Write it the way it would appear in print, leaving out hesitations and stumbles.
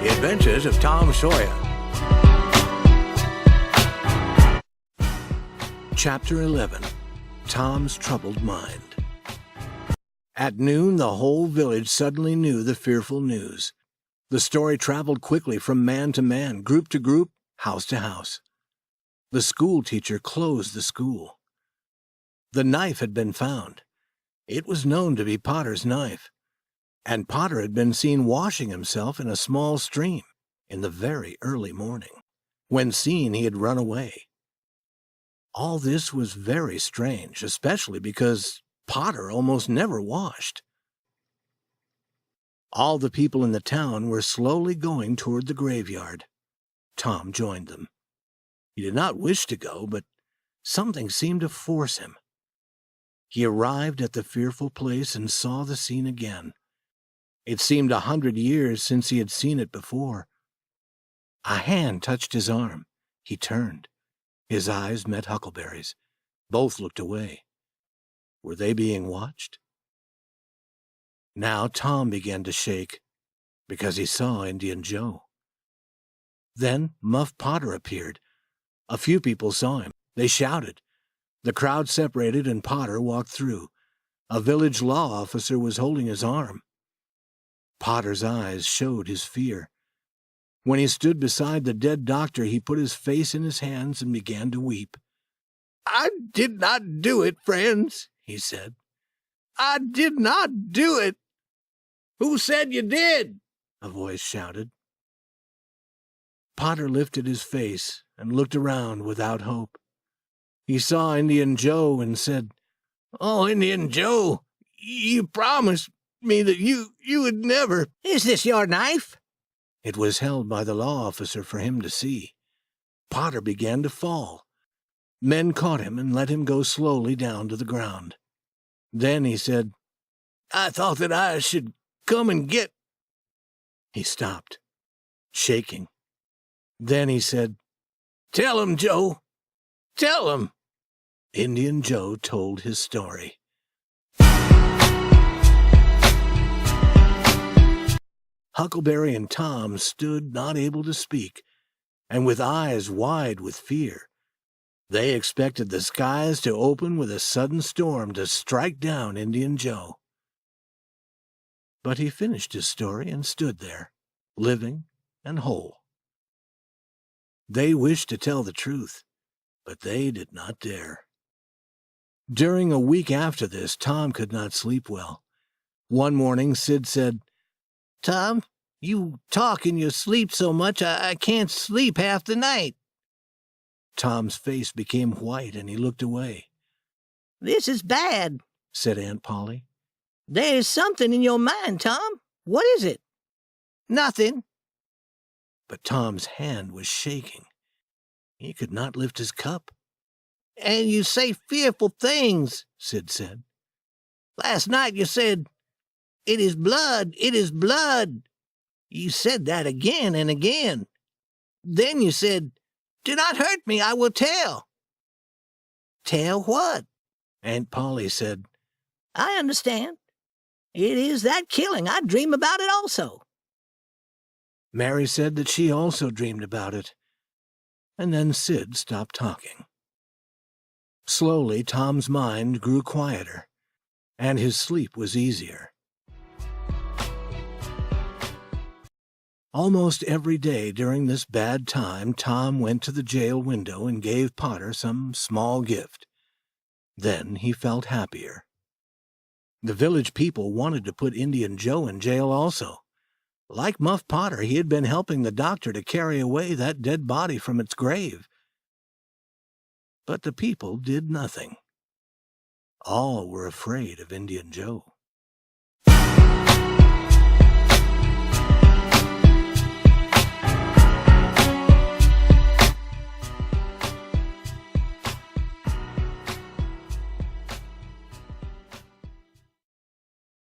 The Adventures of Tom Sawyer. Chapter 11. Tom's Troubled Mind. At noon, the whole village suddenly knew the fearful news. The story traveled quickly from man to man, group to group, house to house. The school teacher closed the school. The knife had been found. It was known to be Potter's knife, and Potter had been seen washing himself in a small stream in the very early morning. When seen, he had run away. All this was very strange, especially because Potter almost never washed. All the people in the town were slowly going toward the graveyard. Tom joined them. He did not wish to go, but something seemed to force him. He arrived at the fearful place and saw the scene again. It seemed 100 years since he had seen it before. A hand touched his arm. He turned. His eyes met Huckleberry's. Both looked away. Were they being watched? Now Tom began to shake, because he saw Indian Joe. Then Muff Potter appeared. A few people saw him. They shouted. The crowd separated and Potter walked through. A village law officer was holding his arm. Potter's eyes showed his fear. When he stood beside the dead doctor, he put his face in his hands and began to weep. "I did not do it, friends," he said. "I did not do it." "Who said you did?" a voice shouted. Potter lifted his face and looked around without hope. He saw Indian Joe and said, "Oh, Indian Joe, you promised me that you would never—" "Is this your knife?" It was held by the law officer for him to see. Potter began to fall. Men caught him and let him go slowly down to the ground. Then he said, "I thought that I should come and get—" He stopped, shaking. Then he said, "Tell him, Joe. Tell him." Indian Joe told his story. Huckleberry and Tom stood not able to speak, and with eyes wide with fear. They expected the skies to open with a sudden storm to strike down Indian Joe. But he finished his story and stood there, living and whole. They wished to tell the truth, but they did not dare. During a week after this, Tom could not sleep well. One morning, Sid said, "Tom, you talk in your sleep so much I can't sleep half the night." Tom's face became white and he looked away. "This is bad," said Aunt Polly. "There's something in your mind, Tom. What is it?" "Nothing." But Tom's hand was shaking. He could not lift his cup. "And you say fearful things," Sid said. "Last night you said, 'It is blood, it is blood.' You said that again and again. Then you said, 'Do not hurt me, I will tell.'" "Tell what?" Aunt Polly said. "I understand. It is that killing. I dream about it also." Mary said that she also dreamed about it. And then Sid stopped talking. Slowly, Tom's mind grew quieter, and his sleep was easier. Almost every day during this bad time, Tom went to the jail window and gave Potter some small gift. Then he felt happier. The village people wanted to put Indian Joe in jail also. Like Muff Potter, he had been helping the doctor to carry away that dead body from its grave. But the people did nothing. All were afraid of Indian Joe.